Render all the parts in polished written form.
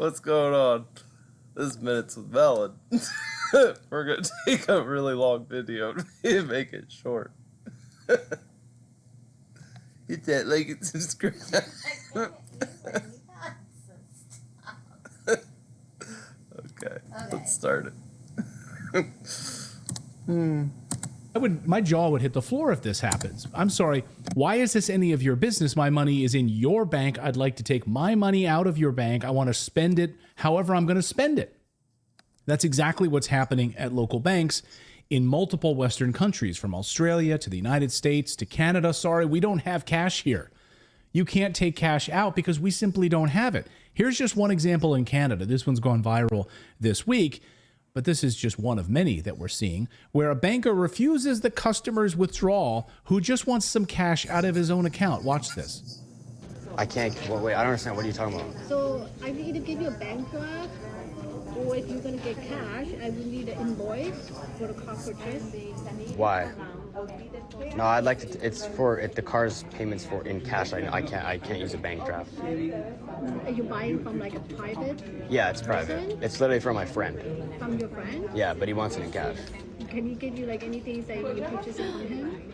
What's going on? This Minutes with Mellon. We're going to take a really long video and make it short. Hit that like and subscribe. Okay, let's start it. My jaw would hit the floor if this happens. I'm sorry. Why is this any of your business? My money is in your bank. I'd like to take my money out of your bank. I want to spend it however I'm going to spend it. That's exactly what's happening at local banks in multiple Western countries, from Australia to the United States to Canada. Sorry, we don't have cash here. You can't take cash out because we simply don't have it. Here's just one example in Canada. This one's gone viral this week. But this is just one of many that we're seeing, where a banker refuses the customer's withdrawal who just wants some cash out of his own account. Watch this. I can't, wait, I don't understand. What are you talking about? So I will either give you a bank draft, or if you're going to get cash, I will need an invoice for the car purchase. Why? No, I'd like to, it's for, the car's payments for in cash. I can't use a bank draft. Are you buying from like a private? Yeah, it's private. person? It's literally from my friend. From your friend? Yeah, but he wants it in cash. Can he give you like anything that you purchase it from him?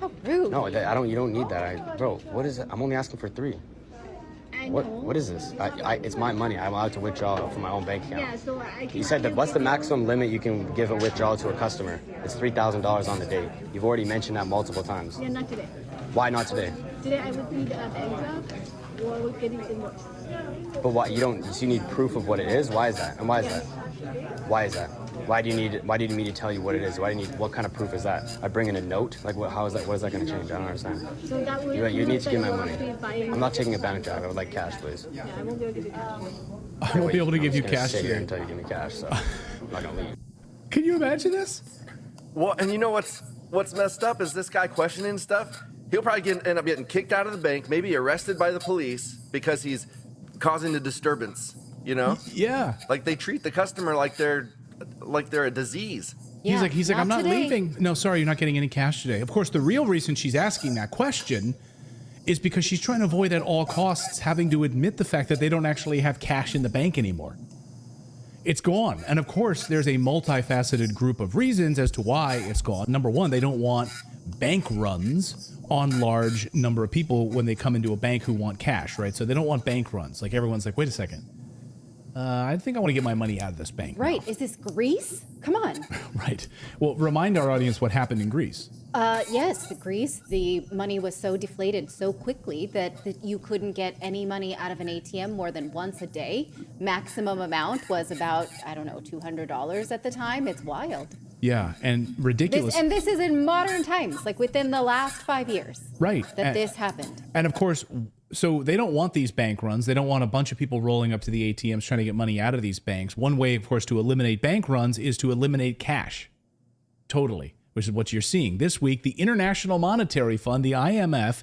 How rude. No, you don't need that. Bro, what is it? I'm only asking for 3. I What is this? It's my money. I'm allowed to withdraw from my own bank account. Yeah, so I can. You said that what's the maximum limit you can give a withdrawal to a customer? It's $3,000 on the day. You've already mentioned that multiple times. Yeah, not today. Why not today? Today I would need a bank draft, or I would get it invoice. But why you don't? So you need proof of what it is. Why is that? And why is that? Why is that? Why do you need it? Why do you need me to tell you what it is? Why do you need? What kind of proof is that? I bring in a note. Like what? How is that? What is that going to change? I don't understand. So that would You need to give me my that money. you will be buying- I'm not taking a bank draft. I would like cash, please. Yeah, I won't be able to give you cash. I won't be able to give you I'm just gonna cash sit here today. until you give me cash. So I'm not gonna leave. Can you imagine this? Well, and you know what's messed up is this guy questioning stuff. He'll probably end up getting kicked out of the bank, maybe arrested by the police because he's causing a disturbance. You know? Yeah. Like they treat the customer like they're a disease. Yeah, He's like, I'm not today. leaving. No, sorry, you're not getting any cash today. Of course, the real reason she's asking that question is because she's trying to avoid at all costs having to admit the fact that they don't actually have cash in the bank anymore. It's gone. And of course, there's a multifaceted group of reasons as to why it's gone. Number one, they don't want bank runs on large number of people when they come into a bank who want cash, right? So they don't want bank runs. Like everyone's like, wait a second. I think I want to get my money out of this bank. Right. now. Is this Greece? Come on. Right. Well, remind our audience what happened in Greece. Yes, Greece, the money was so deflated so quickly that you couldn't get any money out of an ATM more than once a day. Maximum amount was about, I don't know, $200 at the time. It's wild. Yeah, and ridiculous. This is in modern times, like within the last 5 years. Right. That this happened. And of course, so they don't want these bank runs. They don't want a bunch of people rolling up to the ATMs trying to get money out of these banks. One way, of course, to eliminate bank runs is to eliminate cash. Totally, which is what you're seeing. This week, the International Monetary Fund, the IMF,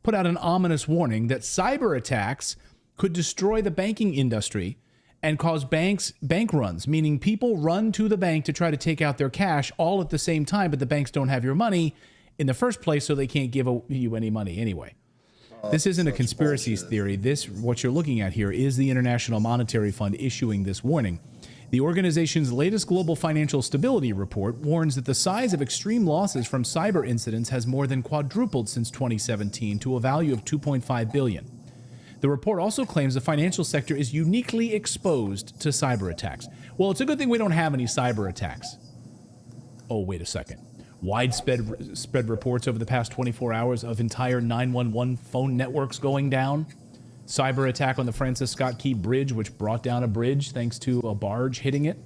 put out an ominous warning that cyber attacks could destroy the banking industry and cause bank runs, meaning people run to the bank to try to take out their cash all at the same time, but the banks don't have your money in the first place, so they can't give you any money anyway. This isn't a conspiracy theory. What you're looking at here is the International Monetary Fund issuing this warning. The organization's latest global financial stability report warns that the size of extreme losses from cyber incidents has more than quadrupled since 2017 to a value of $2.5 billion. The report also claims the financial sector is uniquely exposed to cyber attacks. Well, it's a good thing we don't have any cyber attacks. Oh, wait a second. Widespread reports over the past 24 hours of entire 911 phone networks going down. Cyber attack on the Francis Scott Key Bridge, which brought down a bridge thanks to a barge hitting it.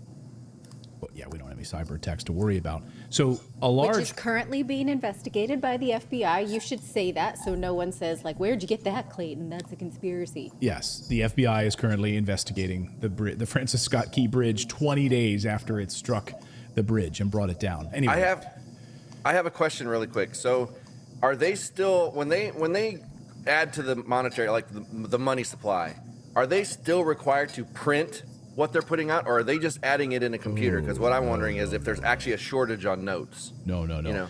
But yeah, we don't have any cyber attacks to worry about. So Which is currently being investigated by the FBI. You should say that so no one says, like, where'd you get that, Clayton? That's a conspiracy. Yes, the FBI is currently investigating the Francis Scott Key Bridge 20 days after it struck the bridge and brought it down. Anyway. I have a question really quick. So are they still, when they add to the monetary, like the money supply, are they still required to print what they're putting out, or are they just adding it in a computer? Because what I'm wondering is if there's actually a shortage on notes. No. You know?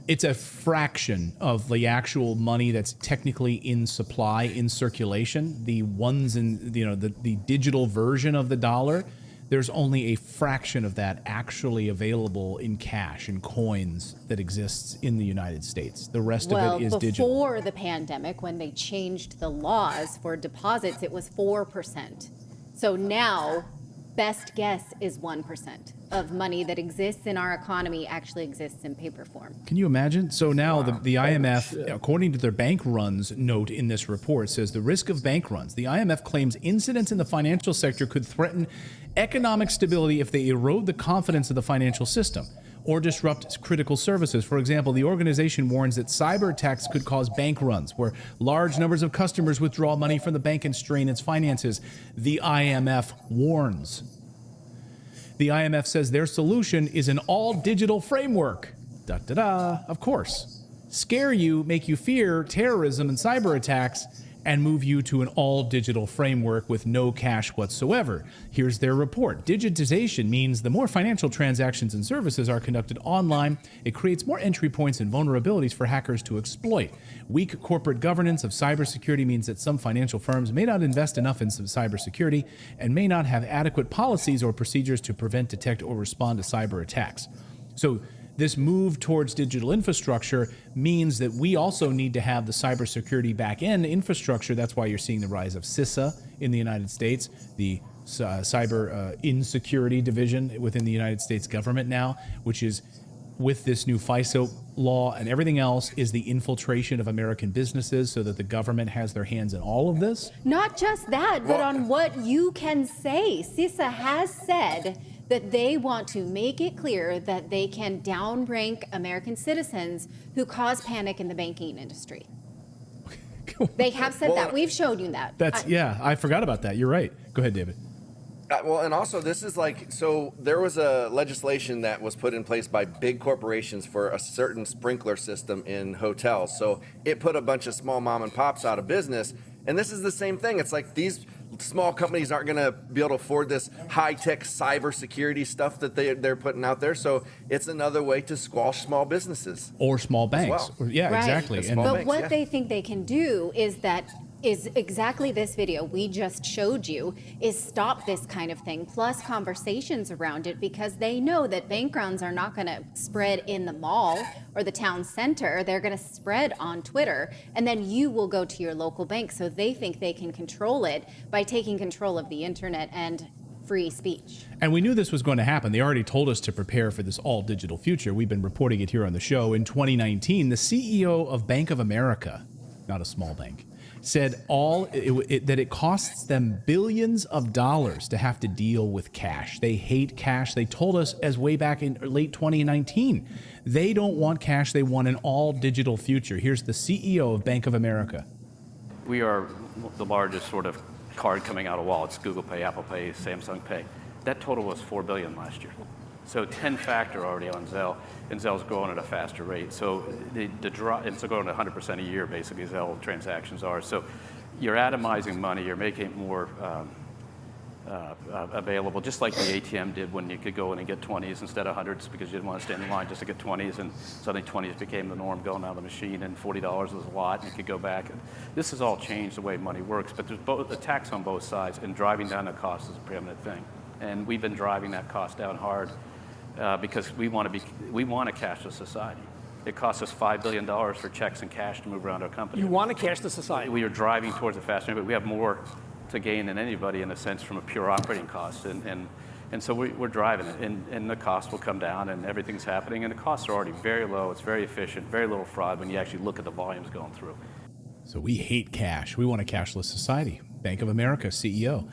It's a fraction of the actual money that's technically in supply, in circulation. The ones in, the digital version of the dollar, there's only a fraction of that actually available in cash and coins that exists in the United States. The rest of it is digital. Before the pandemic, when they changed the laws for deposits, it was 4%. So now, best guess is 1% of money that exists in our economy actually exists in paper form. Can you imagine? So now the IMF, according to their bank runs note in this report, says the risk of bank runs. The IMF claims incidents in the financial sector could threaten economic stability if they erode the confidence of the financial system or disrupt critical services. For example, the organization warns that cyber attacks could cause bank runs, where large numbers of customers withdraw money from the bank and strain its finances. The IMF warns. The IMF says their solution is an all-digital framework. Da-da-da, of course. Scare you, make you fear terrorism and cyber attacks, and move you to an all-digital framework with no cash whatsoever. Here's their report. Digitization means the more financial transactions and services are conducted online, it creates more entry points and vulnerabilities for hackers to exploit. Weak corporate governance of cybersecurity means that some financial firms may not invest enough in cybersecurity and may not have adequate policies or procedures to prevent, detect, or respond to cyber attacks. So this move towards digital infrastructure means that we also need to have the cybersecurity back-end infrastructure. That's why you're seeing the rise of CISA in the United States, the cyber insecurity division within the United States government now, which is with this new FISA law and everything else, is the infiltration of American businesses so that the government has their hands in all of this. Not just that, but on what you can say. CISA has said that they want to make it clear that they can downrank American citizens who cause panic in the banking industry. They have said that. We've showed you that. I forgot about that. You're right. Go ahead, David. And also this is so there was a legislation that was put in place by big corporations for a certain sprinkler system in hotels. So it put a bunch of small mom and pops out of business. And this is the same thing. It's like these small companies aren't going to be able to afford this high-tech cybersecurity stuff that they're putting out there. So it's another way to squash small businesses. Or small banks. Well. Yeah, Right. exactly. But what they think they can do is exactly this video we just showed you, is stop this kind of thing, plus conversations around it, because they know that bank runs are not going to spread in the mall or the town center. They're going to spread on Twitter, and then you will go to your local bank. So they think they can control it by taking control of the internet and free speech. And we knew this was going to happen. They already told us to prepare for this all-digital future. We've been reporting it here on the show. In 2019, the CEO of Bank of America, not a small bank, said that it costs them billions of dollars to have to deal with cash. They hate cash. They told us as way back in late 2019. They don't want cash. They want an all-digital future. Here's the CEO of Bank of America. We are the largest sort of card coming out of wallets, Google Pay, Apple Pay, Samsung Pay. That total was $4 billion last year. So 10-factor already on Zelle, and Zelle's growing at a faster rate. So it's growing at 100% a year, basically, Zelle transactions are. So you're atomizing money, you're making it more available, just like the ATM did when you could go in and get 20s instead of 100s because you didn't want to stand in line just to get 20s, and suddenly 20s became the norm going out of the machine, and $40 was a lot, and you could go back. This has all changed the way money works, but there's both attacks on both sides, and driving down the cost is a preeminent thing. And we've been driving that cost down hard. Because we want a cashless society. It costs us $5 billion for checks and cash to move around our company. You want a cashless society. We are driving towards a faster, but we have more to gain than anybody in a sense from a pure operating cost. And so we're driving it, and the cost will come down, and everything's happening, and the costs are already very low. It's very efficient, very little fraud when you actually look at the volumes going through. So we hate cash. We want a cashless society. Bank of America CEO.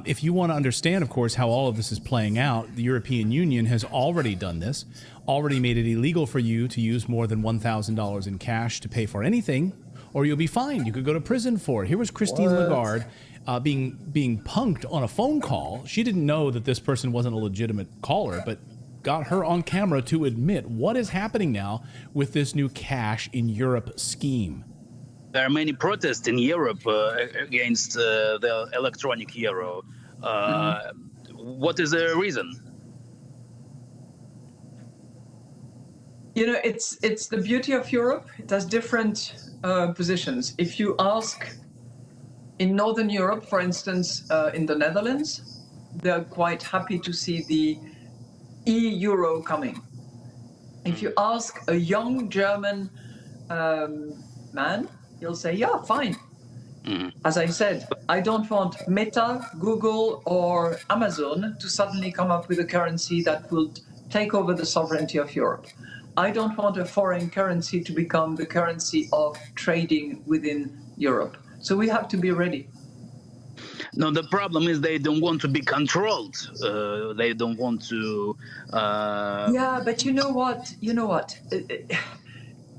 If you want to understand, of course, how all of this is playing out, the European Union has already done this, already made it illegal for you to use more than $1,000 in cash to pay for anything, or you'll be fined. You could go to prison for it. Here was Christine Lagarde being punked on a phone call. She didn't know that this person wasn't a legitimate caller, but got her on camera to admit what is happening now with this new cash in Europe scheme. There are many protests in Europe against the electronic euro. What is the reason? it's the beauty of Europe. It has different positions. If you ask in Northern Europe, for instance, in the Netherlands, they're quite happy to see the euro coming. If you ask a young German man, he'll say, yeah, fine. As I said, I don't want Meta, Google, or Amazon to suddenly come up with a currency that will take over the sovereignty of Europe. I don't want a foreign currency to become the currency of trading within Europe. So we have to be ready. No, the problem is they don't want to be controlled. They don't want to. Yeah, but you know what?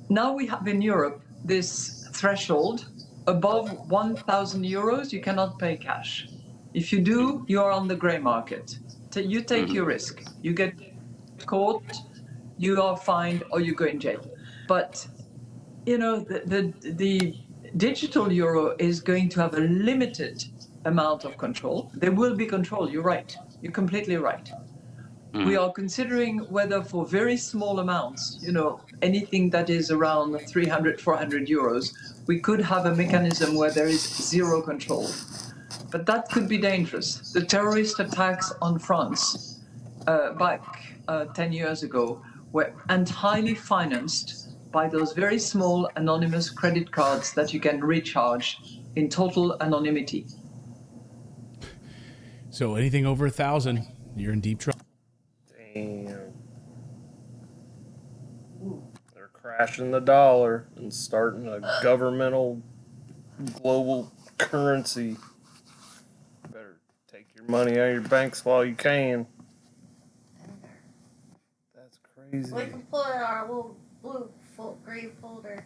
Now we have in Europe this threshold above 1,000 euros, you cannot pay cash. If you do, you are on the gray market. You take your risk. You get caught, you are fined, or you go in jail. But the digital euro is going to have a limited amount of control. There will be control. You're right. You're completely right. We are considering whether for very small amounts, anything that is around 300, 400 euros, we could have a mechanism where there is zero control. But that could be dangerous. The terrorist attacks on France back 10 years ago were entirely financed by those very small anonymous credit cards that you can recharge in total anonymity. So anything over 1,000, you're in deep trouble. Damn. They're crashing the dollar and starting a governmental global currency. Better take your money out of your banks while you can. That's crazy. We can put it in our little blue gray folder.